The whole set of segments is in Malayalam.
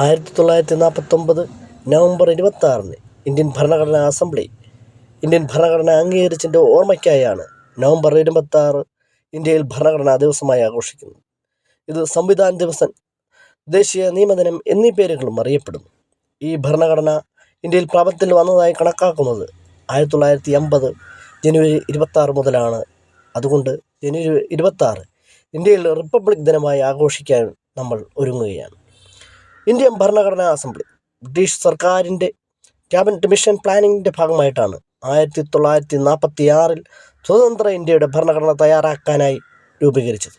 1949 നവംബർ 26 ഇന്ത്യൻ ഭരണഘടനാ അസംബ്ലി ഇന്ത്യൻ ഭരണഘടന അംഗീകരിച്ചതിൻ്റെ ഓർമ്മയ്ക്കായാണ് നവംബർ 26 ഇന്ത്യയിൽ ഭരണഘടനാ ദിവസമായി ആഘോഷിക്കുന്നത്. ഇത് സംവിധാൻ ദിവസൻ, ദേശീയ നിയമദിനം എന്നീ പേരുകളും അറിയപ്പെടുന്നു. ഈ ഭരണഘടന ഇന്ത്യയിൽ പ്രാബല്യത്തിൽ വന്നതായി കണക്കാക്കുന്നത് 1950 ജനുവരി 26 മുതലാണ്. അതുകൊണ്ട് ജനുവരി 26 ഇന്ത്യയിൽ റിപ്പബ്ലിക് ദിനമായി ആഘോഷിക്കാൻ നമ്മൾ ഒരുങ്ങുകയാണ്. ഇന്ത്യൻ ഭരണഘടനാ അസംബ്ലി ബ്രിട്ടീഷ് സർക്കാരിൻ്റെ ക്യാബിനറ്റ് മിഷൻ പ്ലാനിങ്ങിൻ്റെ ഭാഗമായിട്ടാണ് 1946 സ്വതന്ത്ര ഇന്ത്യയുടെ ഭരണഘടന തയ്യാറാക്കാനായി രൂപീകരിച്ചത്.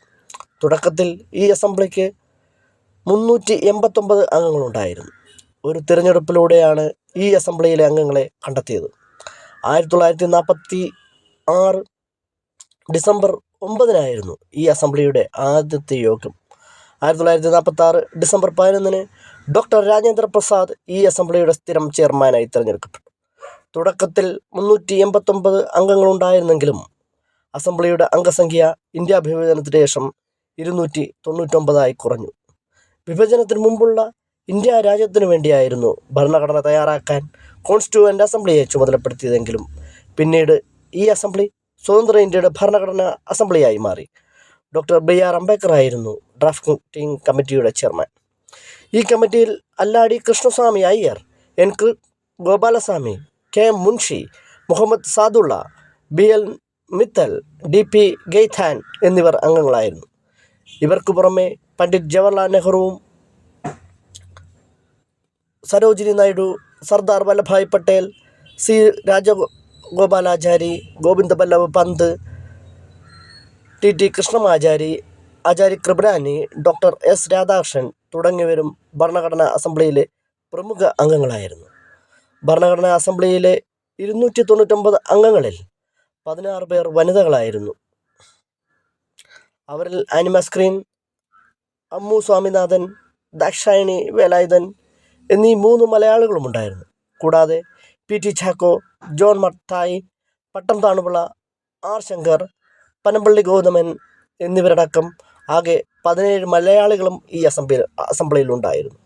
തുടക്കത്തിൽ ഈ അസംബ്ലിക്ക് 389 അംഗങ്ങളുണ്ടായിരുന്നു. ഒരു തിരഞ്ഞെടുപ്പിലൂടെയാണ് ഈ അസംബ്ലിയിലെ അംഗങ്ങളെ കണ്ടെത്തിയത്. 1946 ഡിസംബർ 9 ഈ അസംബ്ലിയുടെ ആദ്യത്തെ യോഗം. 1946 ഡിസംബർ 11 ഡോക്ടർ രാജേന്ദ്ര പ്രസാദ് ഈ അസംബ്ലിയുടെ സ്ഥിരം ചെയർമാനായി തിരഞ്ഞെടുക്കപ്പെട്ടു. തുടക്കത്തിൽ 389 അംഗങ്ങളുണ്ടായിരുന്നെങ്കിലും അസംബ്ലിയുടെ അംഗസംഖ്യ ഇന്ത്യ വിഭജനത്തിന് ശേഷം 299 കുറഞ്ഞു. വിഭജനത്തിന് മുമ്പുള്ള ഇന്ത്യ രാജ്യത്തിനു വേണ്ടിയായിരുന്നു ഭരണഘടന തയ്യാറാക്കാൻ കോൺസ്റ്റിറ്റ്യൂവൻ്റ് അസംബ്ലിയെ ചുമതലപ്പെടുത്തിയതെങ്കിലും പിന്നീട് ഈ അസംബ്ലി സ്വതന്ത്ര ഇന്ത്യയുടെ ഭരണഘടനാ അസംബ്ലിയായി മാറി. ഡോക്ടർ BR അംബേദ്കർ ആയിരുന്നു ഡ്രാഫ്റ്റിംഗ് കമ്മിറ്റിയുടെ ചെയർമാൻ. ഈ കമ്മിറ്റിയിൽ Alladi Krishnaswamy Iyer, N. Gopalaswamy, KM Munshi, Muhammad Saadulla, BL Mittal, DP ഗെയ്ഥാൻ എന്നിവർ അംഗങ്ങളായിരുന്നു. ഇവർക്ക് പുറമെ പണ്ഡിറ്റ് ജവഹർലാൽ നെഹ്റുവും സരോജിനി നായിഡു, സർദാർ വല്ലഭായ് പട്ടേൽ, C. രാജഗോപാലാചാരി, ഗോവിന്ദ വല്ലഭ് പന്ത്, TT കൃഷ്ണമാചാരി, ആചാര്യ കൃപലാനി, ഡോക്ടർ S. രാധാകൃഷ്ണൻ തുടങ്ങിയവരും ഭരണഘടനാ അസംബ്ലിയിലെ പ്രമുഖ അംഗങ്ങളായിരുന്നു. ഭരണഘടനാ അസംബ്ലിയിലെ 299 അംഗങ്ങളിൽ 16 പേർ വനിതകളായിരുന്നു. അവരിൽ ആനിമ സ്ക്രീൻ, അമ്മു സ്വാമിനാഥൻ, ദാക്ഷായണി വേലായുധൻ എന്നീ 3 മലയാളികളുമുണ്ടായിരുന്നു. കൂടാതെ PT ചാക്കോ, ജോൺ മത്തായി, പട്ടം താണുപിള്ള, R. ശങ്കർ, പനമ്പള്ളി ഗൗതമൻ എന്നിവരടക്കം ആകെ 17 മലയാളികളും ഈ അസംബ്ലിയിലുണ്ടായിരുന്നു.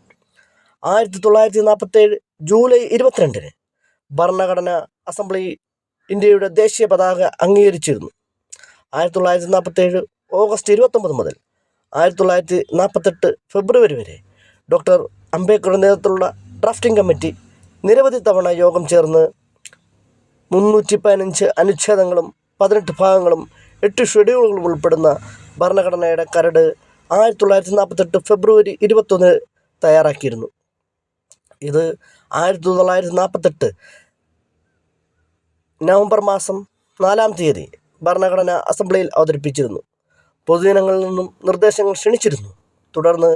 1947 ജൂലൈ 22 ഭരണഘടനാ അസംബ്ലി ഇന്ത്യയുടെ ദേശീയ പതാക അംഗീകരിച്ചിരുന്നു. 1947 ഓഗസ്റ്റ് 29 മുതൽ 1948 ഫെബ്രുവരി വരെ ഡോക്ടർ അംബേദ്കറുടെ നേതൃത്വത്തിലുള്ള ഡ്രാഫ്റ്റിംഗ് കമ്മിറ്റി നിരവധി തവണ യോഗം ചേർന്ന് 315 അനുച്ഛേദങ്ങളും 18 ഭാഗങ്ങളും 8 ഷെഡ്യൂളുകളും ഉൾപ്പെടുന്ന ഭരണഘടനയുടെ കരട് 1948 ഫെബ്രുവരി 21 തയ്യാറാക്കിയിരുന്നു. ഇത് 1948 നവംബർ 4 ഭരണഘടനാ അസംബ്ലിയിൽ അവതരിപ്പിച്ചിരുന്നു. പൊതുജനങ്ങളിൽ നിന്നും നിർദ്ദേശങ്ങൾ ക്ഷണിച്ചിരുന്നു. തുടർന്ന്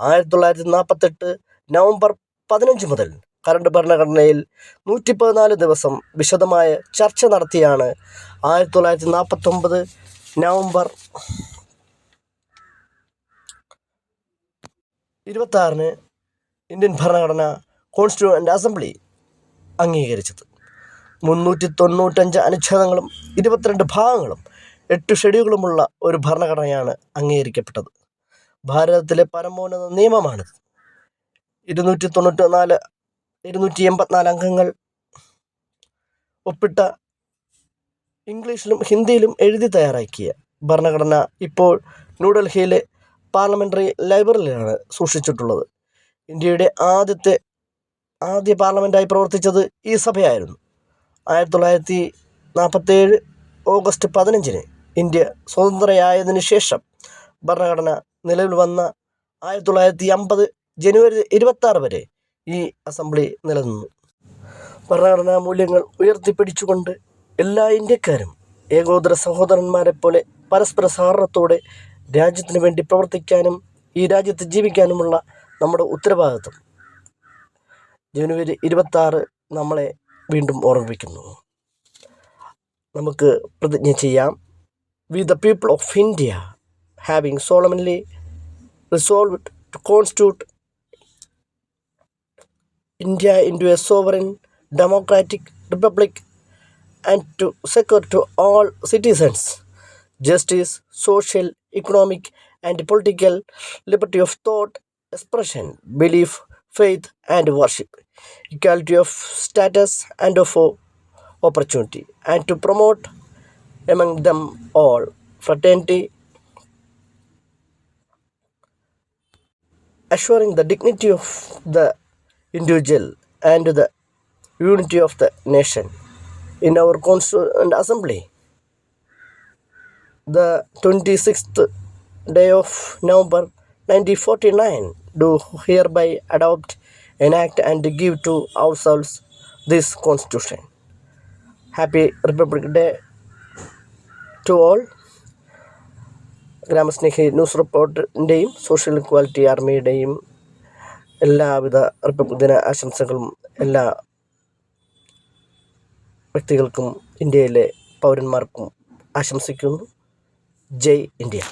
1948 നവംബർ 15 മുതൽ കരട് ഭരണഘടനയിൽ 114 ദിവസം വിശദമായ ചർച്ച നടത്തിയാണ് 1949 നവംബർ 26 ഇന്ത്യൻ ഭരണഘടന കോൺസ്റ്റിറ്റ്യൂവൻ്റ് അസംബ്ലി അംഗീകരിച്ചത്. 395 അനുച്ഛേദങ്ങളും 22 ഭാഗങ്ങളും 8 ഷെഡ്യൂളുകളുമുള്ള ഒരു ഭരണഘടനയാണ് അംഗീകരിക്കപ്പെട്ടത്. ഭാരതത്തിലെ പരമോന്നത നിയമമാണിത്. 284 അംഗങ്ങൾ ഒപ്പിട്ട ഇംഗ്ലീഷിലും ഹിന്ദിയിലും എഴുതി തയ്യാറാക്കിയ ഭരണഘടന ഇപ്പോൾ ന്യൂഡൽഹിയിലെ പാർലമെൻ്ററി ലൈബ്രറിയിലാണ് സൂക്ഷിച്ചിട്ടുള്ളത്. ഇന്ത്യയുടെ ആദ്യ പാർലമെൻറ്റായി പ്രവർത്തിച്ചത് ഈ സഭയായിരുന്നു. 1947 ഓഗസ്റ്റ് 15 ഇന്ത്യ സ്വതന്ത്രയായതിനു ശേഷം ഭരണഘടന നിലവിൽ വന്ന 1950 ജനുവരി 26 വരെ ഈ അസംബ്ലി നിലനിന്നു. ഭരണഘടനാ മൂല്യങ്ങൾ ഉയർത്തിപ്പിടിച്ചുകൊണ്ട് എല്ലാ ഇന്ത്യക്കാരും ഏകോദര സഹോദരന്മാരെ പോലെ പരസ്പര സഹകരണത്തോടെ രാജ്യത്തിനു വേണ്ടി പ്രവർത്തിക്കാനും ഈ രാജ്യത്ത് ജീവിക്കാനുമുള്ള നമ്മുടെ ഉത്തരവാദിത്വം ജനുവരി 26 നമ്മളെ വീണ്ടും ഓർമ്മിപ്പിക്കുന്നു. നമുക്ക് പ്രതിജ്ഞ ചെയ്യാം. We the people of India having solemnly resolved to constitute India into a sovereign democratic republic and to secure to all citizens justice, social, economic and political liberty of thought, expression, belief, faith and worship, equality of status and of opportunity, and to promote among them all fraternity, assuring the dignity of the individual and the unity of the nation. In our Constituent Assembly, the 26th day of November 1949, do hereby adopt, enact, and give to ourselves this Constitution. Happy Republic Day to all. Gramasnehi news റിപ്പോർട്ടിൻ്റെയും സോഷ്യൽ ഇക്വാലിറ്റി ആർമിയുടെയും എല്ലാവിധ റിപ്പബ്ലിക് ദിന ആശംസകളും എല്ലാ വ്യക്തികൾക്കും ഇന്ത്യയിലെ പൗരന്മാർക്കും ആശംസിക്കുന്നു. ജയ് ഇന്ത്യ.